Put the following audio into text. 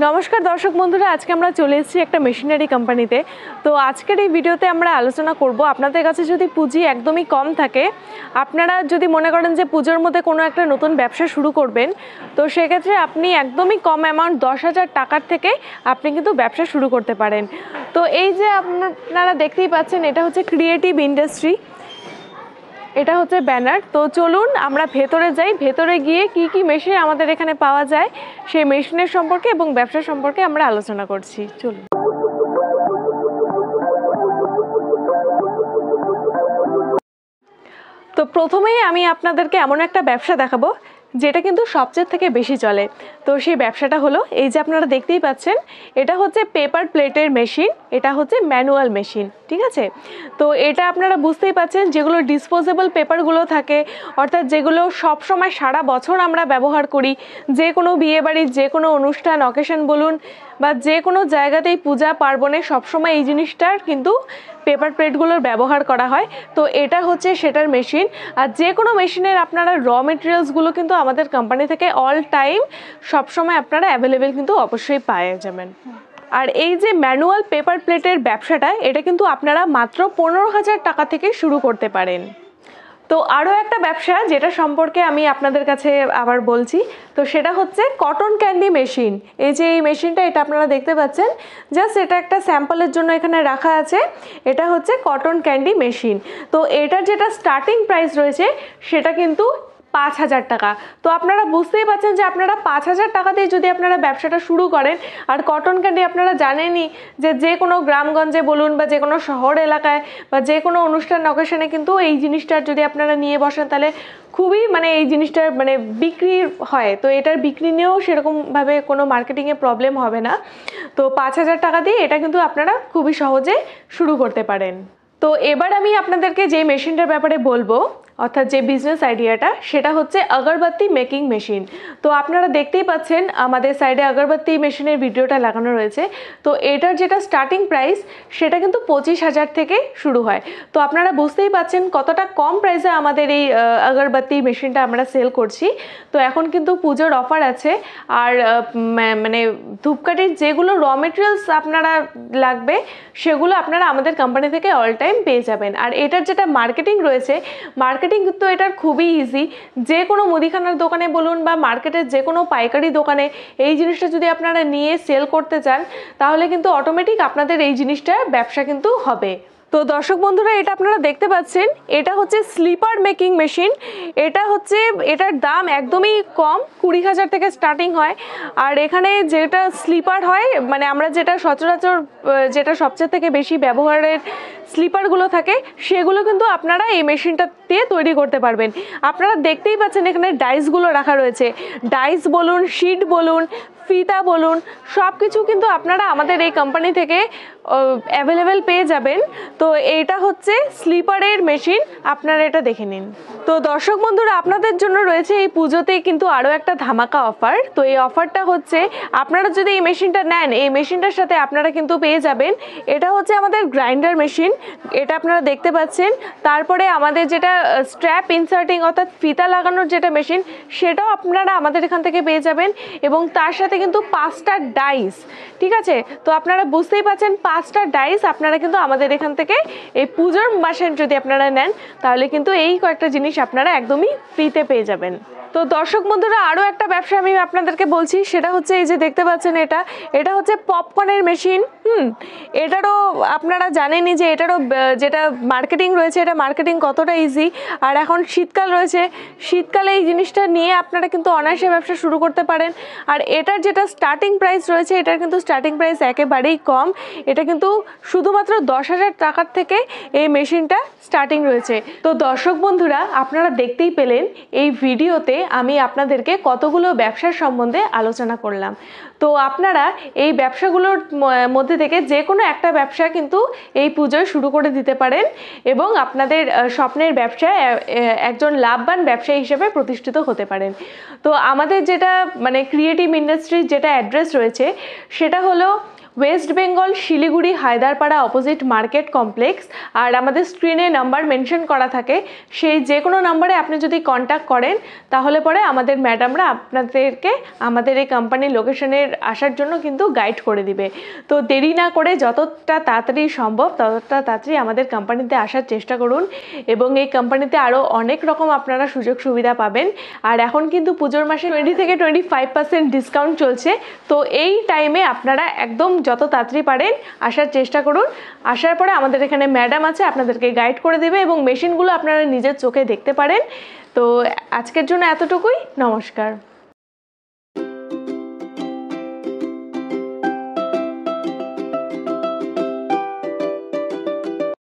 নমস্কার দর্শক বন্ধুরা, আজকে আমরা চলে এসেছি একটা মেশিনারি কোম্পানিতে। তো আজকের এই ভিডিওতে আমরা আলোচনা করব, আপনাদের কাছে যদি পুঁজি একদমই কম থাকে, আপনারা যদি মনে করেন যে পুজোর মধ্যে কোনো একটা নতুন ব্যবসা শুরু করবেন, তো সেক্ষেত্রে আপনি একদমই কম অ্যামাউন্ট 10,000 টাকার থেকে আপনি কিন্তু ব্যবসা শুরু করতে পারেন। তো এই যে আপনারা দেখতেই পাচ্ছেন, এটা হচ্ছে ক্রিয়েটিভ ইন্ডাস্ট্রি, এটা হচ্ছে ব্যানার। তো চলুন আমরা ভেতরে যাই, ভেতরে গিয়ে কি কি মেশিন আমাদের এখানে পাওয়া যায় সেই মেশিনের সম্পর্কে এবং ব্যবসা সম্পর্কে আমরা আলোচনা করছি। চলুন। তো প্রথমেই আমি আপনাদেরকে এমন একটা ব্যবসা দেখাবো যেটা কিন্তু সবচেয়ে থেকে বেশি চলে। তো সেই ব্যবসাটা হলো এই যে আপনারা দেখতেই পাচ্ছেন, এটা হচ্ছে পেপার প্লেটের মেশিন, এটা হচ্ছে ম্যানুয়াল মেশিন, ঠিক আছে। তো এটা আপনারা বুঝতেই পাচ্ছেন, যেগুলো ডিসপোজেবল পেপারগুলো থাকে, অর্থাৎ যেগুলো সব সময় সারা বছর আমরা ব্যবহার করি, যে কোনো বিয়েবাড়ির যে কোনো অনুষ্ঠান অকেশন বলুন বা যে কোনো জায়গাতেই পূজা পার্বণে সবসময় এই জিনিসটার কিন্তু পেপার প্লেটগুলোর ব্যবহার করা হয়। তো এটা হচ্ছে সেটার মেশিন। আর যে কোনো মেশিনের আপনারা র মেটেরিয়ালসগুলো কিন্তু আমাদের কোম্পানি থেকে অল টাইম সবসময় আপনারা অ্যাভেলেবেল কিন্তু অবশ্যই পেয়ে যাবেন। আর এই যে ম্যানুয়াল পেপার প্লেটের ব্যবসাটা, এটা কিন্তু আপনারা মাত্র 15,000 টাকা থেকে শুরু করতে পারেন। তো আরও একটা ব্যবসা যেটা সম্পর্কে আমি আপনাদের কাছে আবার বলছি, তো সেটা হচ্ছে কটন ক্যান্ডি মেশিন। এই যে এই মেশিনটা, এটা আপনারা দেখতে পাচ্ছেন, জাস্ট এটা একটা স্যাম্পলের জন্য এখানে রাখা আছে। এটা হচ্ছে কটন ক্যান্ডি মেশিন। তো এটার যেটা স্টার্টিং প্রাইস রয়েছে সেটা কিন্তু 5,000 টাকা। তো আপনারা বুঝতেই পারছেন যে আপনারা 5,000 টাকা দিয়ে যদি আপনারা ব্যবসাটা শুরু করেন, আর কটন ক্যান্ডি আপনারা জানেনই যে কোনো গ্রামগঞ্জে বলুন বা যে কোনো শহর এলাকায় বা যে কোনো অনুষ্ঠান অকেশনে কিন্তু এই জিনিসটা যদি আপনারা নিয়ে বসেন, তাহলে খুবই এই জিনিসটার বিক্রি হয়। তো এটার বিক্রি নিয়েও সেরকমভাবে কোনো মার্কেটিংয়ে প্রবলেম হবে না। তো 5,000 টাকা দিয়ে এটা কিন্তু আপনারা খুবই সহজে শুরু করতে পারেন। তো এবার আমি আপনাদেরকে যে মেশিনটার ব্যাপারে বলবো, অর্থাৎ যে বিজনেস আইডিয়াটা, সেটা হচ্ছে আগরবাতি মেকিং মেশিন। তো আপনারা দেখতেই পাচ্ছেন আমাদের সাইডে আগরবাতি মেশিনের ভিডিওটা লাগানো রয়েছে। তো এটার যেটা স্টার্টিং প্রাইস সেটা কিন্তু 25,000 থেকে শুরু হয়। তো আপনারা বুঝতেই পাচ্ছেন কতটা কম প্রাইসে আমাদের এই আগরবাতি মেশিনটা আমরা সেল করছি। তো এখন কিন্তু পুজোর অফার আছে। আর ধূপকাঠির যেগুলো র মেটেরিয়ালস আপনারা লাগবে সেগুলো আপনারা আমাদের কোম্পানি থেকে অল টাইম পেয়ে যাবেন। আর এটার যেটা মার্কেটিং রয়েছে, মার্কেটিং কিন্তু এটার খুবই ইজি। যে কোনো মুদিখানার দোকানে বলুন বা মার্কেটের যে কোনো পাইকারি দোকানে এই জিনিসটা যদি আপনারা নিয়ে সেল করতে চান, তাহলে কিন্তু অটোমেটিক আপনাদের এই জিনিসটার ব্যবসা কিন্তু হবে। তো দর্শক বন্ধুরা, এটা আপনারা দেখতে পাচ্ছেন, এটা হচ্ছে স্লিপার মেকিং মেশিন। এটার দাম একদমই কম, 20,000 থেকে স্টার্টিং হয়। আর এখানে যেটা স্লিপার হয়, আমরা যেটা সচরাচর যেটা সবচেয়ে থেকে বেশি ব্যবহারের স্লিপারগুলো থাকে, সেগুলো কিন্তু আপনারা এই মেশিনটা দিয়ে তৈরি করতে পারবেন। আপনারা দেখতেই পাচ্ছেন এখানে ডাইসগুলো রাখা রয়েছে। ডাইস বলুন, শিট বলুন, ফিতা বলুন, সব কিছু কিন্তু আপনারা আমাদের এই কোম্পানি থেকে অ্যাভেলেবেল পেয়ে যাবেন। তো এইটা হচ্ছে স্লিপারের মেশিন, আপনারা এটা দেখে নিন। তো দর্শক বন্ধুরা, আপনাদের জন্য রয়েছে এই পুজোতে কিন্তু আরও একটা ধামাকা অফার। তো এই অফারটা হচ্ছে, আপনারা যদি এই মেশিনটা নেন, এই মেশিনটার সাথে আপনারা কিন্তু পেয়ে যাবেন, এটা হচ্ছে আমাদের গ্রাইন্ডার মেশিন, এটা আপনারা দেখতে পাচ্ছেন। তারপরে আমাদের যেটা স্ট্র্যাপ ইনসার্টিং অর্থাৎ ফিতা লাগানোর যেটা মেশিন, সেটাও আপনারা আমাদের এখান থেকে পেয়ে যাবেন। এবং তার সাথে কিন্তু 5টা ডাইস, ঠিক আছে। তো আপনারা বুঝতেই পাচ্ছেন 5টা ডাইস আপনারা কিন্তু আমাদের এখান থেকে এই পুজোর মাসে যদি আপনারা নেন, তাহলে কিন্তু এই কয়েকটা জিনিস আপনারা একদমই ফ্রিতে পেয়ে যাবেন। তো দর্শক বন্ধুরা, আরও একটা ব্যবসা আমি আপনাদেরকে বলছি, সেটা হচ্ছে এই যে দেখতে পাচ্ছেন, এটা হচ্ছে পপকর্নের মেশিন। এটারও আপনারা জানেনই যে এটারও যেটা মার্কেটিং রয়েছে, এটা মার্কেটিং কতটা ইজি। আর এখন শীতকাল রয়েছে, শীতকালে এই জিনিসটা নিয়ে আপনারা কিন্তু অনায়াসে ব্যবসা শুরু করতে পারেন। আর এটার যেটা স্টার্টিং প্রাইস রয়েছে, এটার কিন্তু স্টার্টিং প্রাইস একেবারেই কম। এটা কিন্তু শুধুমাত্র 10,000 টাকার থেকে এই মেশিনটা স্টার্টিং রয়েছে। তো দর্শক বন্ধুরা, আপনারা দেখতেই পেলেন এই ভিডিওতে আমি আপনাদেরকে কতগুলো ব্যবসার সম্বন্ধে আলোচনা করলাম। তো আপনারা এই ব্যবসাগুলোর মধ্যে থেকে যে কোনো একটা ব্যবসা কিন্তু এই পুজোয় শুরু করে দিতে পারেন এবং আপনাদের স্বপ্নের ব্যবসায় একজন লাভবান ব্যবসায়ী হিসেবে প্রতিষ্ঠিত হতে পারেন। তো আমাদের যেটা ক্রিয়েটিভ ইন্ডাস্ট্রির যেটা অ্যাড্রেস রয়েছে, সেটা হলো West Bengal Siliguri Haiderpara opposite market complex. আর আমাদের স্ক্রিনে নাম্বার মেনশন করা থাকে, সেই যে কোনো নাম্বারে আপনি যদি কন্ট্যাক্ট করেন তাহলে পরে আমাদের ম্যাডামরা আপনাদেরকে আমাদের এই কোম্পানির লোকেশনের আসার জন্য কিন্তু গাইড করে দিবে। তো দেরি না করে যতটা তাড়াতাড়ি সম্ভব ততটা তাড়াতাড়ি আমাদের কোম্পানিতে আসার চেষ্টা করুন, এবং এই কোম্পানিতে আরও অনেক রকম আপনারা সুযোগ সুবিধা পাবেন। আর এখন কিন্তু পুজোর মাসে 20 থেকে 25% ডিসকাউন্ট চলছে। তো এই টাইমে আপনারা একদম যত তাড়াতাড়ি পারেন আসার চেষ্টা করুন। আসার পরে আমাদের এখানে ম্যাডাম আছে, আপনাদেরকে গাইড করে দেবে এবং মেশিনগুলো আপনারা নিজের চোখে দেখতে পারেন। তো আজকের জন্য এতটুকুই, নমস্কার।